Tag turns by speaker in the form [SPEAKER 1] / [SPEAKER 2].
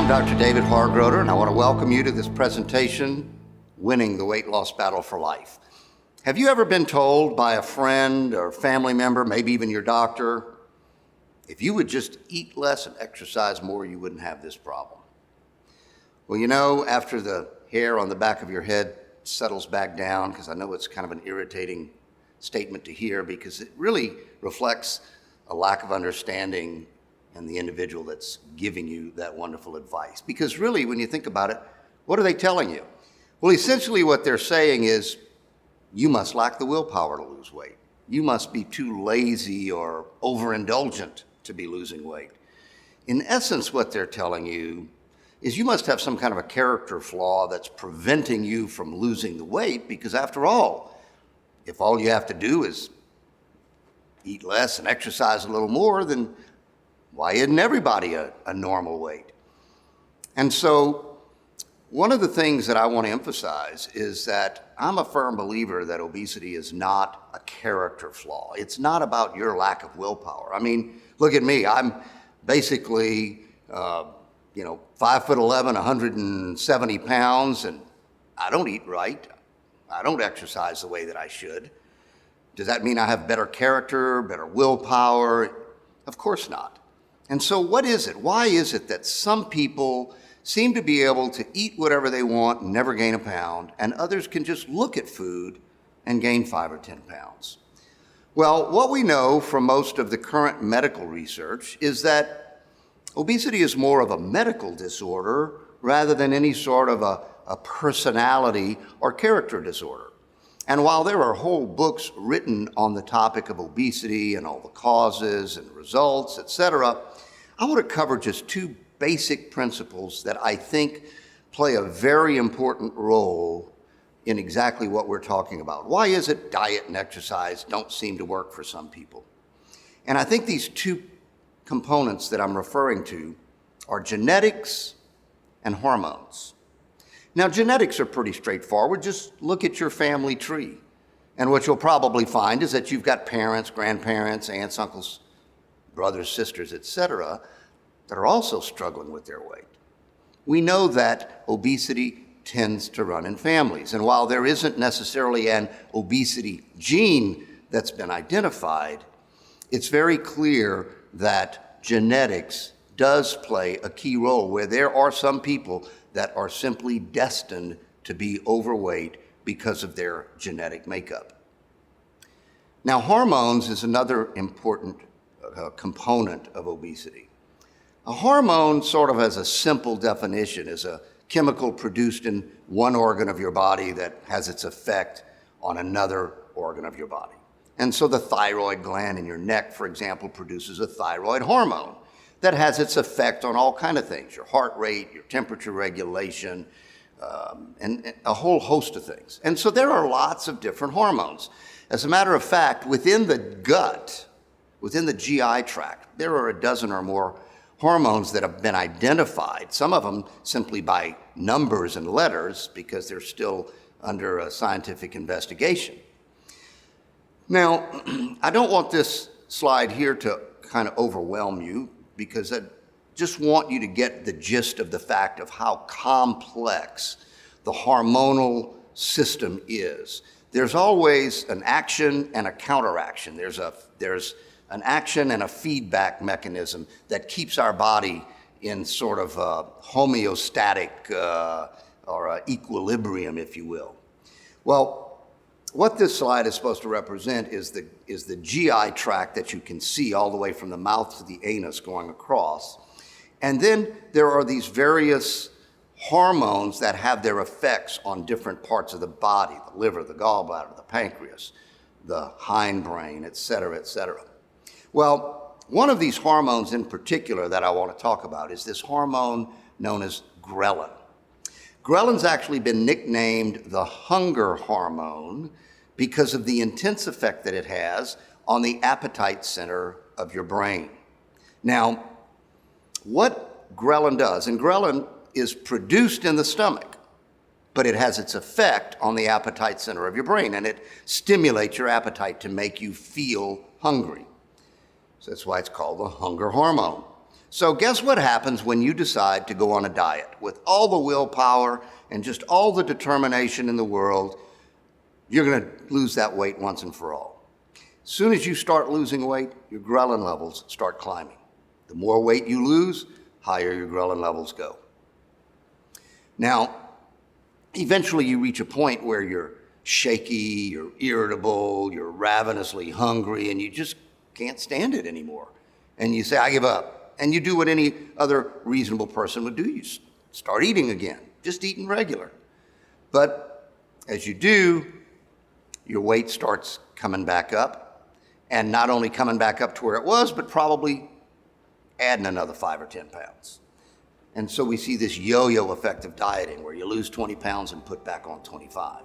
[SPEAKER 1] I'm Dr. David Hargroder, and I want to welcome you to this presentation, Winning the Weight Loss Battle for Life. Have you ever been told by a friend or family member, maybe even your doctor, if you would just eat less and exercise more, you wouldn't have this problem? Well, you know, after the hair on the back of your head settles back down, because I know it's kind of an irritating statement to hear because it really reflects a lack of understanding in the individual that's giving you that wonderful advice. Because really, when you think about it, what are they telling you? Well, essentially what they're saying is, you must lack the willpower to lose weight. You must be too lazy or overindulgent to be losing weight. In essence, what they're telling you is you must have some kind of a character flaw that's preventing you from losing the weight, because after all, if all you have to do is eat less and exercise a little more, then why isn't everybody a normal weight? And so one of the things that I want to emphasize is that I'm a firm believer that obesity is not a character flaw. It's not about your lack of willpower. I mean, look at me. I'm basically, 5'11", 170 pounds, and I don't eat right. I don't exercise the way that I should. Does that mean I have better character, better willpower? Of course not. And so what is it? Why is it that some people seem to be able to eat whatever they want and never gain a pound, and others can just look at food and gain 5 or 10 pounds? Well, what we know from most of the current medical research is that obesity is more of a medical disorder rather than any sort of a personality or character disorder. And while there are whole books written on the topic of obesity and all the causes and results, etc., I want to cover just two basic principles that I think play a very important role in exactly what we're talking about. Why is it diet and exercise don't seem to work for some people? And I think these two components that I'm referring to are genetics and hormones. Now, genetics are pretty straightforward. Just look at your family tree. And what you'll probably find is that you've got parents, grandparents, aunts, uncles, brothers, sisters, etc., that are also struggling with their weight. We know that obesity tends to run in families. And while there isn't necessarily an obesity gene that's been identified, it's very clear that genetics does play a key role, where there are some people that are simply destined to be overweight because of their genetic makeup. Now, hormones is another important component of obesity. A hormone, sort of as a simple definition, is a chemical produced in one organ of your body that has its effect on another organ of your body. And so the thyroid gland in your neck, for example, produces a thyroid hormone that has its effect on all kinds of things, your heart rate, your temperature regulation, and a whole host of things. And so there are lots of different hormones. As a matter of fact, within the gut, within the GI tract, there are a dozen or more hormones that have been identified, some of them simply by numbers and letters because they're still under a scientific investigation. Now, I don't want this slide here to kind of overwhelm you, because I just want you to get the gist of the fact of how complex the hormonal system is. There's always an action and a counteraction. There's an action and a feedback mechanism that keeps our body in sort of a homeostatic or a equilibrium, if you will. Well, what this slide is supposed to represent is the GI tract that you can see all the way from the mouth to the anus going across. And then there are these various hormones that have their effects on different parts of the body, the liver, the gallbladder, the pancreas, the hindbrain, et cetera, et cetera. Well, one of these hormones in particular that I want to talk about is this hormone known as ghrelin. Ghrelin's actually been nicknamed the hunger hormone because of the intense effect that it has on the appetite center of your brain. Now, what ghrelin does, and ghrelin is produced in the stomach, but it has its effect on the appetite center of your brain, and it stimulates your appetite to make you feel hungry. So that's why it's called the hunger hormone. So guess what happens when you decide to go on a diet with all the willpower and just all the determination in the world? You're going to lose that weight once and for all. As soon as you start losing weight, your ghrelin levels start climbing. The more weight you lose, higher your ghrelin levels go. Now, eventually you reach a point where you're shaky, you're irritable, you're ravenously hungry, and you just can't stand it anymore. And you say, I give up. And you do what any other reasonable person would do. You start eating again, just eating regular. But as you do, your weight starts coming back up, and not only coming back up to where it was, but probably adding another 5 or 10 pounds. And so we see this yo-yo effect of dieting where you lose 20 pounds and put back on 25.